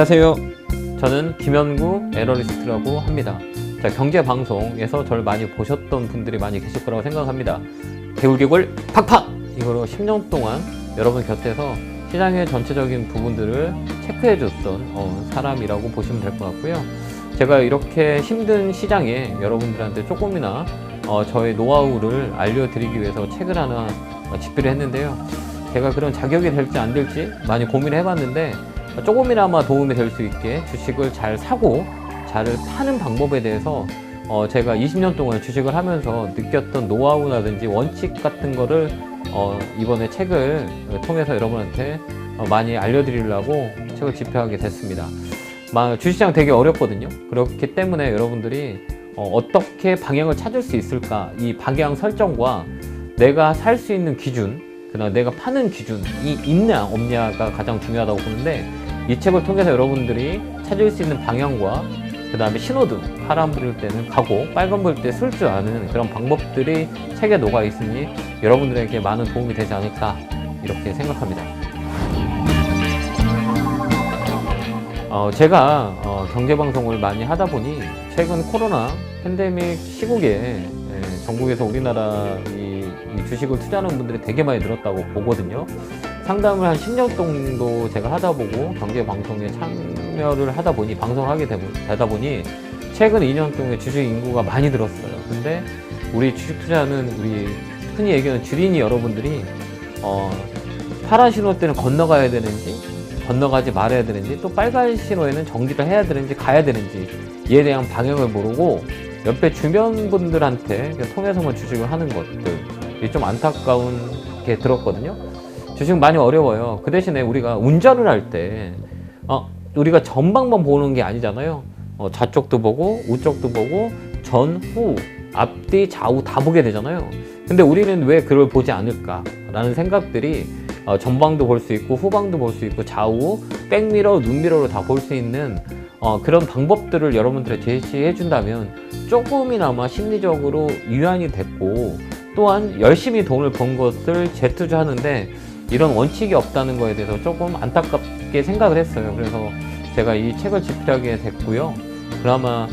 안녕하세요. 저는 김현구 애널리스트라고 합니다. 자, 경제방송에서 저를 많이 보셨던 분들이 많이 계실 거라고 생각합니다. 개굴개굴 팍팍! 이거로 10년 동안 여러분 곁에서 시장의 전체적인 부분들을 체크해줬던 사람이라고 보시면 될 것 같고요. 제가 이렇게 힘든 시장에 여러분들한테 조금이나 저의 노하우를 알려드리기 위해서 책을 하나 집필을 했는데요. 제가 그런 자격이 될지 안 될지 많이 고민을 해봤는데 조금이나마 도움이 될 수 있게 주식을 잘 사고 잘 파는 방법에 대해서 제가 20년 동안 주식을 하면서 느꼈던 노하우라든지 원칙 같은 거를 이번에 책을 통해서 여러분한테 많이 알려드리려고 책을 집필하게 됐습니다. 주식시장 되게 어렵거든요. 그렇기 때문에 여러분들이 어떻게 방향을 찾을 수 있을까, 이 방향 설정과 내가 살 수 있는 기준, 그다음 내가 파는 기준이 있냐 없냐가 가장 중요하다고 보는데, 이 책을 통해서 여러분들이 찾을 수 있는 방향과 그 다음에 신호등, 파란 불일 때는 가고 빨간 불일 때 쓸 줄 아는 그런 방법들이 책에 녹아 있으니 여러분들에게 많은 도움이 되지 않을까 이렇게 생각합니다. 제가 경제방송을 많이 하다 보니 최근 코로나 팬데믹 시국에 전국에서 우리나라 이 주식을 투자하는 분들이 되게 많이 늘었다고 보거든요. 상담을 한 10년 정도 제가 하다 보고 경제방송에 참여를 하다 보니, 방송을 하게 되다 보니 최근 2년 동안 주식 인구가 많이 늘었어요. 근데 우리 주식 투자는 우리 흔히 얘기하는 주린이 여러분들이 파란 신호 때는 건너가야 되는지 건너가지 말아야 되는지, 또 빨간 신호에는 정지를 해야 되는지 가야 되는지 이에 대한 방향을 모르고 옆에 주변 분들한테 통해서만 주식을 하는 것들이 좀 안타까운 게 들었거든요. 주식 많이 어려워요. 그 대신에 우리가 운전을 할 때 우리가 전방만 보는 게 아니잖아요. 좌쪽도 보고 우쪽도 보고 전, 후, 앞뒤, 좌우 다 보게 되잖아요. 근데 우리는 왜 그걸 보지 않을까라는 생각들이 전방도 볼 수 있고 후방도 볼 수 있고 좌우, 백미러, 눈미러로 다 볼 수 있는 그런 방법들을 여러분들에 제시해 준다면 조금이나마 심리적으로 유한이 됐고, 또한 열심히 돈을 번 것을 재투자하는데 이런 원칙이 없다는 거에 대해서 조금 안타깝게 생각을 했어요. 그래서 제가 이 책을 집필하게 됐고요. 그나마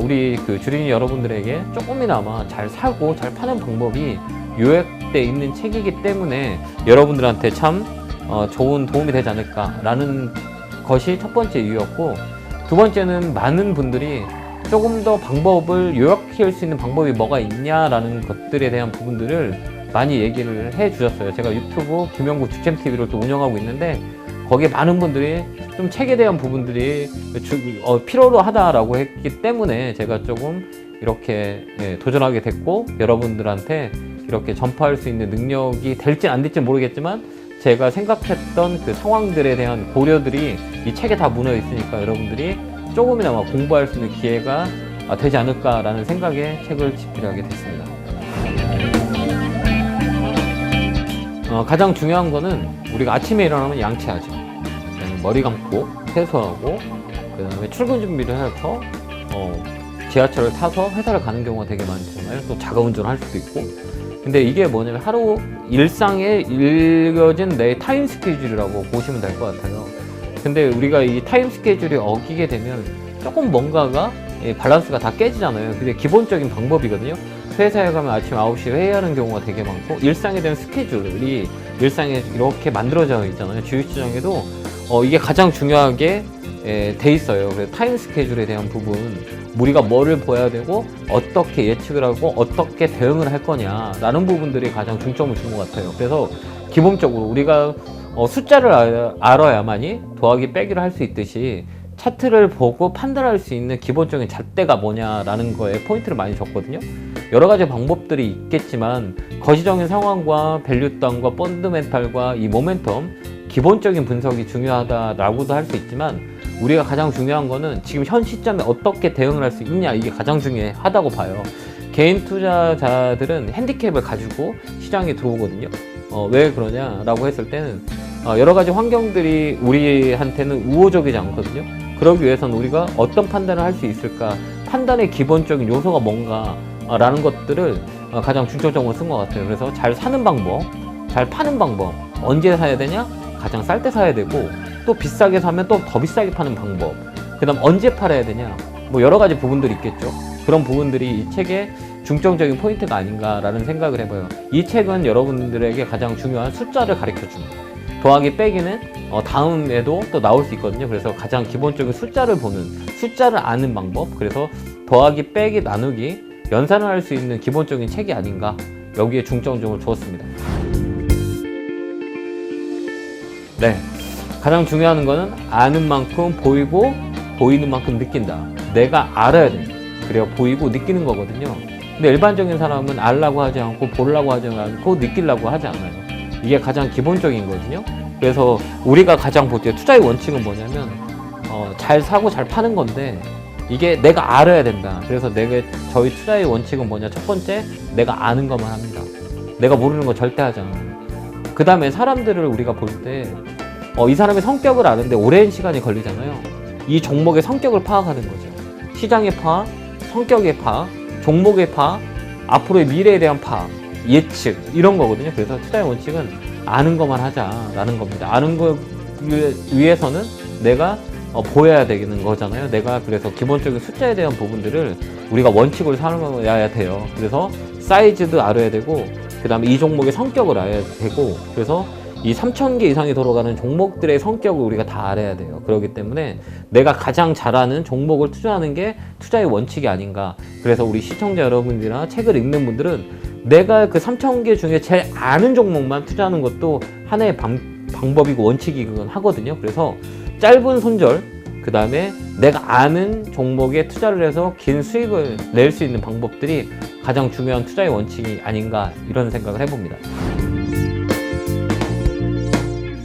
우리 그 주린이 여러분들에게 조금이나마 잘 사고 잘 파는 방법이 요약되어 있는 책이기 때문에 여러분들한테 참 좋은 도움이 되지 않을까라는 것이 첫 번째 이유였고, 두 번째는 많은 분들이 조금 더 방법을 요약할 수 있는 방법이 뭐가 있냐라는 것들에 대한 부분들을 많이 얘기를 해 주셨어요. 제가 유튜브 김현구 주챔TV를 또 운영하고 있는데 거기에 많은 분들이 좀 책에 대한 부분들이 필요로 하다라고 했기 때문에 제가 조금 이렇게 도전하게 됐고, 여러분들한테 이렇게 전파할 수 있는 능력이 될지 안 될지 모르겠지만 제가 생각했던 그 상황들에 대한 고려들이 이 책에 다 묻어 있으니까 여러분들이 조금이나마 공부할 수 있는 기회가 되지 않을까라는 생각에 책을 집필하게 됐습니다. 가장 중요한 거는 우리가 아침에 일어나면 양치하죠. 머리 감고 세수하고 그 다음에 출근 준비를 해서 지하철을 타서 회사를 가는 경우가 되게 많잖아요. 또 자가운전을 할 수도 있고. 근데 이게 뭐냐면 하루 일상에 일겨진 내 타임 스케줄이라고 보시면 될 것 같아요. 근데 우리가 이 타임 스케줄이 어기게 되면 조금 뭔가가 밸런스가 다 깨지잖아요. 그게 기본적인 방법이거든요. 회사에 가면 아침 9시에 회의하는 경우가 되게 많고, 일상에 대한 스케줄이 일상에 이렇게 만들어져 있잖아요. 주식시장에도 이게 가장 중요하게 돼 있어요. 그래서 타임 스케줄에 대한 부분, 우리가 뭐를 봐야 되고 어떻게 예측을 하고 어떻게 대응을 할 거냐라는 부분들이 가장 중점을 준 것 같아요. 그래서 기본적으로 우리가 숫자를 알아야만이 더하기 빼기를 할 수 있듯이 차트를 보고 판단할 수 있는 기본적인 잣대가 뭐냐라는 거에 포인트를 많이 줬거든요. 여러 가지 방법들이 있겠지만 거시적인 상황과 밸류당과 펀드멘탈과 이 모멘텀, 기본적인 분석이 중요하다라고도 할 수 있지만 우리가 가장 중요한 거는 지금 현 시점에 어떻게 대응을 할 수 있냐, 이게 가장 중요하다고 봐요. 개인 투자자들은 핸디캡을 가지고 시장에 들어오거든요. 왜 그러냐라고 했을 때는 여러 가지 환경들이 우리한테는 우호적이지 않거든요. 그러기 위해서는 우리가 어떤 판단을 할 수 있을까, 판단의 기본적인 요소가 뭔가 라는 것들을 가장 중점적으로 쓴 것 같아요. 그래서 잘 사는 방법, 잘 파는 방법, 언제 사야 되냐, 가장 쌀 때 사야 되고, 또 비싸게 사면 또 더 비싸게 파는 방법, 그 다음 언제 팔아야 되냐, 뭐 여러 가지 부분들이 있겠죠. 그런 부분들이 이 책의 중점적인 포인트가 아닌가라는 생각을 해봐요. 이 책은 여러분들에게 가장 중요한 숫자를 가르쳐 줍니다. 더하기 빼기는 다음에도 또 나올 수 있거든요. 그래서 가장 기본적인 숫자를 보는, 숫자를 아는 방법, 그래서 더하기 빼기 나누기 연산을 할 수 있는 기본적인 책이 아닌가, 여기에 중점적으로 두었습니다. 네, 가장 중요한 거는 아는 만큼 보이고 보이는 만큼 느낀다. 내가 알아야 돼. 그래야 보이고 느끼는 거거든요. 근데 일반적인 사람은 알라고 하지 않고 보려고 하지 않고 느끼려고 하지 않아요. 이게 가장 기본적인 거거든요. 그래서 우리가 가장 볼 때 투자의 원칙은 뭐냐면 잘 사고 잘 파는 건데, 이게 내가 알아야 된다. 그래서 저희 투자의 원칙은 뭐냐, 첫 번째, 내가 아는 것만 합니다. 내가 모르는 거 절대 하지 않아요. 그 다음에 사람들을 우리가 볼 때 이 사람의 성격을 아는데 오랜 시간이 걸리잖아요. 이 종목의 성격을 파악하는 거죠. 시장의 파악, 성격의 파악, 종목의 파악, 앞으로의 미래에 대한 파악, 예측, 이런 거거든요. 그래서 투자의 원칙은 아는 것만 하자라는 겁니다. 아는 거 위해서는 내가 보여야 되는 거잖아요. 내가 그래서 기본적인 숫자에 대한 부분들을 우리가 원칙으로 삼아야 돼요. 그래서 사이즈도 알아야 되고, 그 다음에 이 종목의 성격을 알아야 되고, 그래서 이 3,000개 이상이 돌아가는 종목들의 성격을 우리가 다 알아야 돼요. 그렇기 때문에 내가 가장 잘하는 종목을 투자하는 게 투자의 원칙이 아닌가. 그래서 우리 시청자 여러분들이나 책을 읽는 분들은 내가 그 3,000개 중에 제일 아는 종목만 투자하는 것도 하나의 방법이고 원칙이긴 하거든요. 그래서 짧은 손절, 그 다음에 내가 아는 종목에 투자를 해서 긴 수익을 낼 수 있는 방법들이 가장 중요한 투자의 원칙이 아닌가, 이런 생각을 해봅니다.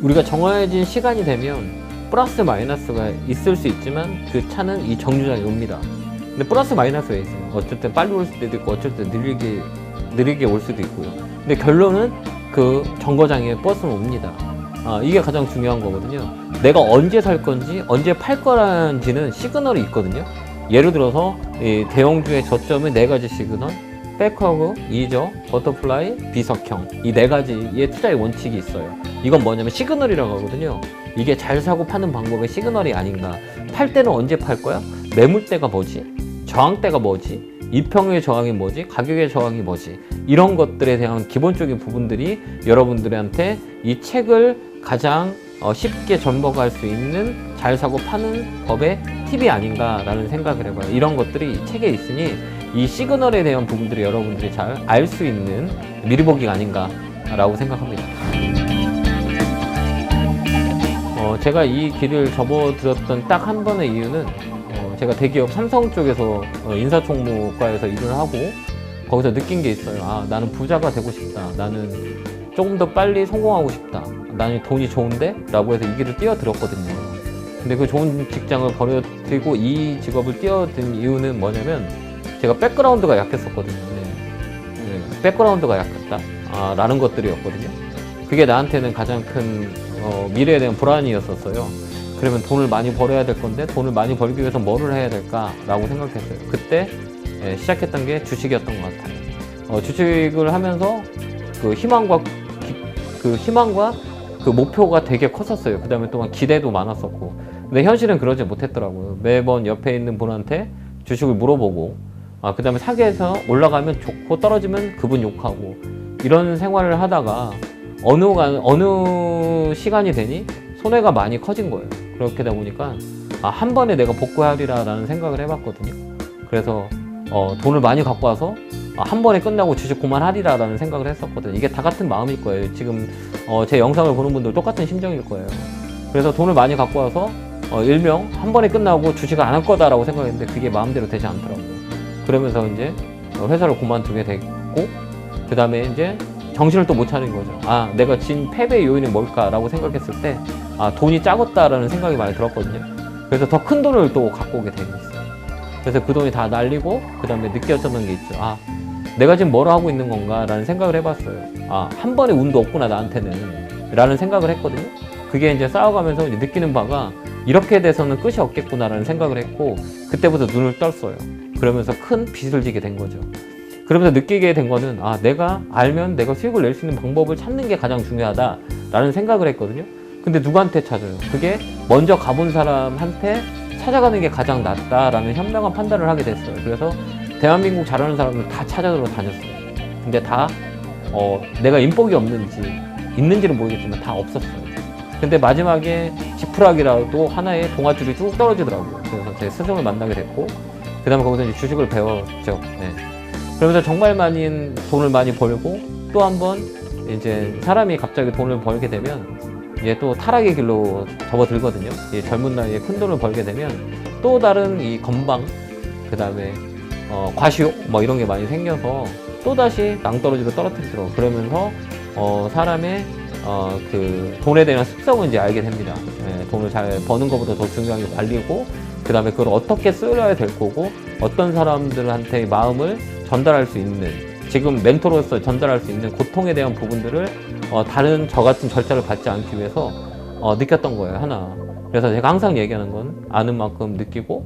우리가 정해진 시간이 되면 플러스 마이너스가 있을 수 있지만 그 차는 이 정류장에 옵니다. 근데 플러스 마이너스가 있어요. 어쩔 때 빨리 올 수도 있고 어쩔 때 느리게 올 수도 있고요. 근데 결론은 그 정거장에 버스는 옵니다. 이게 가장 중요한 거거든요. 내가 언제 살 건지 언제 팔 거라는지는 시그널이 있거든요. 예를 들어서 이 대형주의 저점의 4가지 시그널, 백허그, 이저, 버터플라이, 비석형, 이 4가지의 투자의 원칙이 있어요. 이건 뭐냐면 시그널이라고 하거든요. 이게 잘 사고 파는 방법의 시그널이 아닌가. 팔 때는 언제 팔 거야? 매물대가 뭐지? 저항대가 뭐지? 이평의 저항이 뭐지? 가격의 저항이 뭐지? 이런 것들에 대한 기본적인 부분들이 여러분들한테 이 책을 가장 쉽게 접목할 수 있는 잘 사고 파는 법의 팁이 아닌가라는 생각을 해봐요. 이런 것들이 이 책에 있으니 이 시그널에 대한 부분들이 여러분들이 잘 알 수 있는 미리보기가 아닌가라고 생각합니다. 제가 이 길을 접어들었던 딱 한 번의 이유는 제가 대기업 삼성 쪽에서 인사총무과에서 일을 하고 거기서 느낀 게 있어요. 나는 부자가 되고 싶다. 나는 조금 더 빨리 성공하고 싶다. 나는 돈이 좋은데? 라고 해서 이 길을 뛰어들었거든요. 근데 그 좋은 직장을 버려두고 이 직업을 뛰어든 이유는 뭐냐면 제가 백그라운드가 약했었거든요. 백그라운드가 약했다. 라는 것들이었거든요. 그게 나한테는 가장 큰 미래에 대한 불안이었었어요. 그러면 돈을 많이 벌어야 될 건데 돈을 많이 벌기 위해서 뭐를 해야 될까라고 생각했어요. 그때 시작했던 게 주식이었던 것 같아요. 주식을 하면서 그 희망과 그 목표가 되게 컸었어요. 그 다음에 또한 기대도 많았었고. 근데 현실은 그러지 못했더라고요. 매번 옆에 있는 분한테 주식을 물어보고, 그 다음에 사기 해서 올라가면 좋고 떨어지면 그분 욕하고, 이런 생활을 하다가 어느 시간이 되니 손해가 많이 커진 거예요. 그렇게 되다 보니까 한 번에 내가 복구하리라 라는 생각을 해봤거든요. 그래서 돈을 많이 갖고 와서 한 번에 끝나고 주식 그만하리라 라는 생각을 했었거든요. 이게 다 같은 마음일 거예요. 지금 제 영상을 보는 분들 똑같은 심정일 거예요. 그래서 돈을 많이 갖고 와서 일명 한 번에 끝나고 주식을 안 할 거다라고 생각했는데 그게 마음대로 되지 않더라고요. 그러면서 이제 회사를 그만두게 됐고, 그 다음에 이제 정신을 또 못 차린 거죠. 내가 진 패배의 요인이 뭘까라고 생각했을 때 돈이 작았다라는 생각이 많이 들었거든요. 그래서 더 큰 돈을 또 갖고 오게 되고 있어요. 그래서 그 돈이 다 날리고 그 다음에 느꼈던 게 있죠. 내가 지금 뭘 하고 있는 건가 라는 생각을 해봤어요. 한 번에 운도 없구나 나한테는 라는 생각을 했거든요. 그게 이제 쌓아가면서 이제 느끼는 바가 이렇게 돼서는 끝이 없겠구나 라는 생각을 했고, 그때부터 눈을 떴어요. 그러면서 큰 빚을 지게 된 거죠. 그러면서 느끼게 된 거는 내가 알면 내가 수익을 낼 수 있는 방법을 찾는 게 가장 중요하다 라는 생각을 했거든요. 근데 누구한테 찾아요? 그게 먼저 가본 사람한테 찾아가는 게 가장 낫다라는 현명한 판단을 하게 됐어요. 그래서 대한민국 잘하는 사람들 다 찾아들어 다녔어요. 근데 다 내가 인복이 없는지 있는지는 모르겠지만 다 없었어요. 근데 마지막에 지푸라기라도 하나의 동아줄이 쭉 떨어지더라고요. 그래서 제 스승을 만나게 됐고, 그 다음에 거기서 이제 주식을 배웠죠. 네. 그러면서 정말 많이 돈을 많이 벌고, 또 한 번 이제 사람이 갑자기 돈을 벌게 되면 이제 또 타락의 길로 접어들거든요. 젊은 나이에 큰 돈을 벌게 되면 또 다른 이 건방, 그 다음에 과시욕 뭐 이런 게 많이 생겨서 또 다시 낭떠러지로 떨어뜨리더라고요. 그러면서 사람의 그 돈에 대한 습성을 이제 알게 됩니다. 돈을 잘 버는 것보다 더 중요한 게 관리고, 그 다음에 그걸 어떻게 쓰려야 될 거고, 어떤 사람들한테 마음을 전달할 수 있는, 지금 멘토로서 전달할 수 있는 고통에 대한 부분들을 다른 저 같은 절차를 받지 않기 위해서 느꼈던 거예요, 하나. 그래서 제가 항상 얘기하는 건 아는 만큼 느끼고,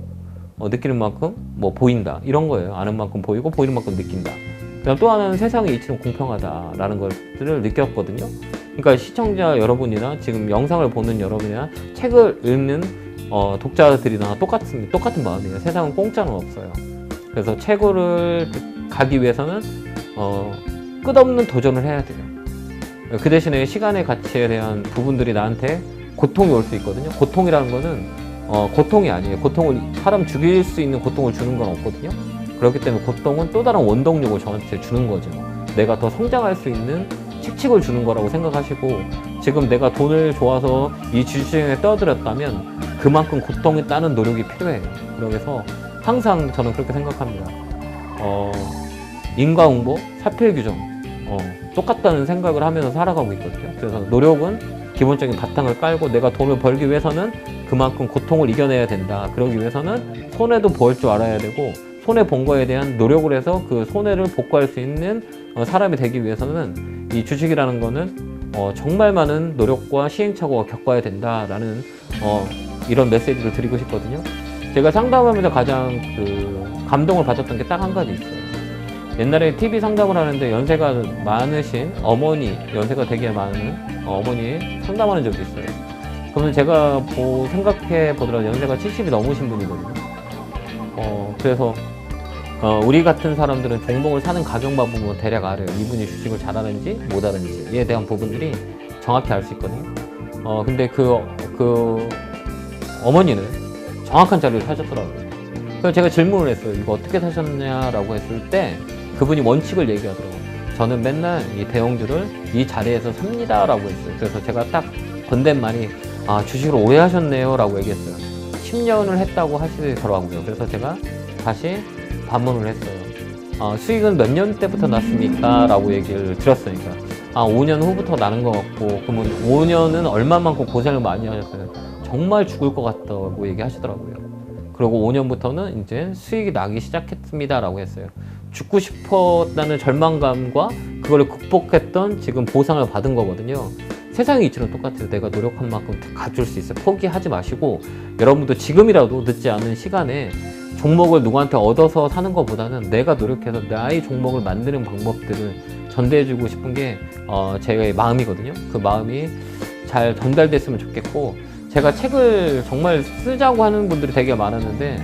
느끼는 만큼 뭐 보인다, 이런 거예요. 아는 만큼 보이고 보이는 만큼 느낀다. 그다음 또 하나는 세상의 이치는 공평하다라는 것들을 느꼈거든요. 그러니까 시청자 여러분이나 지금 영상을 보는 여러분이나 책을 읽는 독자들이나 똑같은 마음이에요. 세상은 공짜는 없어요. 그래서 책을 가기 위해서는 끝없는 도전을 해야 돼요. 그 대신에 시간의 가치에 대한 부분들이 나한테 고통이 올 수 있거든요. 고통이라는 거는 고통이 아니에요. 고통을, 사람 죽일 수 있는 고통을 주는 건 없거든요. 그렇기 때문에 고통은 또 다른 원동력을 저한테 주는 거죠. 내가 더 성장할 수 있는 칙칙을 주는 거라고 생각하시고, 지금 내가 돈을 좋아서 이 주식에 떠들었다면 그만큼 고통이 따는 노력이 필요해요. 그래서 항상 저는 그렇게 생각합니다. 인과응보, 사필규정 똑같다는 생각을 하면서 살아가고 있거든요. 그래서 노력은 기본적인 바탕을 깔고, 내가 돈을 벌기 위해서는 그만큼 고통을 이겨내야 된다. 그러기 위해서는 손해도 볼 줄 알아야 되고, 손해 본 거에 대한 노력을 해서 그 손해를 복구할 수 있는 사람이 되기 위해서는 이 주식이라는 거는 정말 많은 노력과 시행착오가 겪어야 된다라는 이런 메시지를 드리고 싶거든요. 제가 상담하면서 가장 감동을 받았던 게 딱 한 가지 있어요. 옛날에 TV 상담을 하는데 연세가 많으신 어머니, 연세가 되게 많은 어머니 상담하는 적이 있어요. 그러면 제가 생각해 보더라도 연세가 70이 넘으신 분이거든요. 그래서 우리 같은 사람들은 종목을 사는 가격만 보면 대략 알아요. 이분이 주식을 잘하는지 못하는지에 대한 부분들이 정확히 알 수 있거든요. 근데 그 어머니는 정확한 자료를 사셨더라고요. 그래서 제가 질문을 했어요. 이거 어떻게 사셨냐라고 했을 때 그분이 원칙을 얘기하더라고요. 저는 맨날 이 대형주를 이 자리에서 삽니다 라고 했어요. 그래서 제가 딱 건넨 말이 주식을 오래 하셨네요 라고 얘기했어요. 10년을 했다고 하시더라고요. 그래서 제가 다시 반문을 했어요. 수익은 몇 년 때부터 났습니까? 라고 얘기를 들었으니까 5년 후부터 나는 것 같고, 그러면 5년은 얼마만큼 고생을 많이 하셨어요? 정말 죽을 것 같다고 얘기하시더라고요. 그리고 5년부터는 이제 수익이 나기 시작했습니다 라고 했어요. 죽고 싶었다는 절망감과 그걸 극복했던 지금 보상을 받은 거거든요. 세상의 이치는 똑같아요. 내가 노력한 만큼 가질 수 있어요. 포기하지 마시고, 여러분도 지금이라도 늦지 않은 시간에 종목을 누구한테 얻어서 사는 것보다는 내가 노력해서 나의 종목을 만드는 방법들을 전달해주고 싶은 게 제 마음이거든요. 그 마음이 잘 전달됐으면 좋겠고, 제가 책을 정말 쓰자고 하는 분들이 되게 많았는데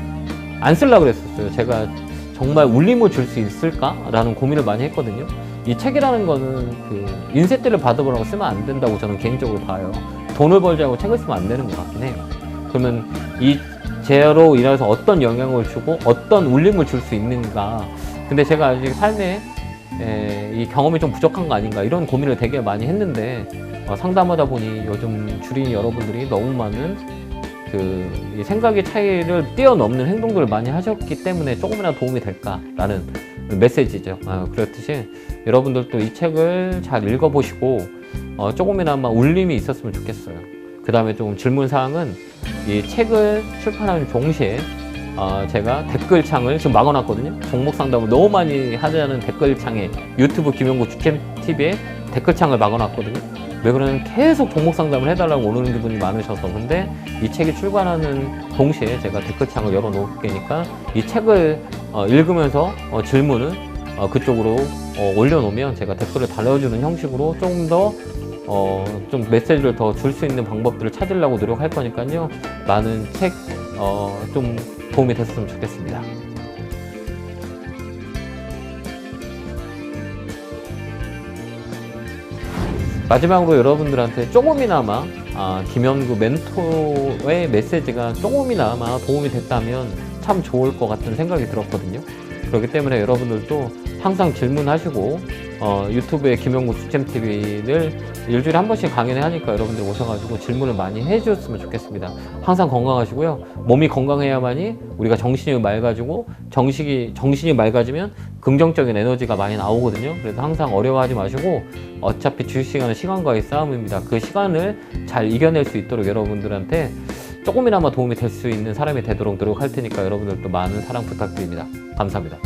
안 쓰려고 그랬었어요. 제가 정말 울림을 줄 수 있을까라는 고민을 많이 했거든요. 이 책이라는 거는 인쇄비를 받아보라고 쓰면 안 된다고 저는 개인적으로 봐요. 돈을 벌자고 책을 쓰면 안 되는 것 같긴 해요. 그러면 이 제로 인해서 어떤 영향을 주고 어떤 울림을 줄 수 있는가. 근데 제가 아직 삶에 이 경험이 좀 부족한 거 아닌가, 이런 고민을 되게 많이 했는데 상담하다 보니 요즘 주린 여러분들이 너무 많은 이 생각의 차이를 뛰어넘는 행동들을 많이 하셨기 때문에 조금이라도 도움이 될까라는 메시지죠. 그렇듯이 여러분들도 이 책을 잘 읽어보시고 조금이나마 울림이 있었으면 좋겠어요. 그 다음에 조금 질문사항은 이 책을 출판하는 동시에 제가 댓글창을 지금 막아놨거든요. 종목 상담을 너무 많이 하자는 댓글창에 유튜브 김용구 주템TV에 댓글창을 막아놨거든요. 왜 그러냐면 계속 종목 상담을 해달라고 오는 분이 많으셔서. 근데 이 책이 출간하는 동시에 제가 댓글창을 열어놓으니까 이 책을 읽으면서 질문을 그쪽으로 올려놓으면 제가 댓글을 달아주는 형식으로 조금 더 좀 메시지를 더 줄 수 있는 방법들을 찾으려고 노력할 거니까요. 많은 책, 좀 도움이 됐으면 좋겠습니다. 마지막으로 여러분들한테 조금이나마 김현구 멘토의 메시지가 조금이나마 도움이 됐다면 참 좋을 것 같은 생각이 들었거든요. 그렇기 때문에 여러분들도 항상 질문하시고 유튜브에 김현구 주챔TV를 일주일에 한 번씩 강연을 하니까 여러분들 오셔가지고 질문을 많이 해주셨으면 좋겠습니다. 항상 건강하시고요. 몸이 건강해야만이 우리가 정신이 맑아지고 정신이 맑아지면 긍정적인 에너지가 많이 나오거든요. 그래서 항상 어려워하지 마시고 어차피 주식시간은 시간과의 싸움입니다. 그 시간을 잘 이겨낼 수 있도록 여러분들한테 조금이나마 도움이 될 수 있는 사람이 되도록 노력할 테니까 여러분들도 많은 사랑 부탁드립니다. 감사합니다.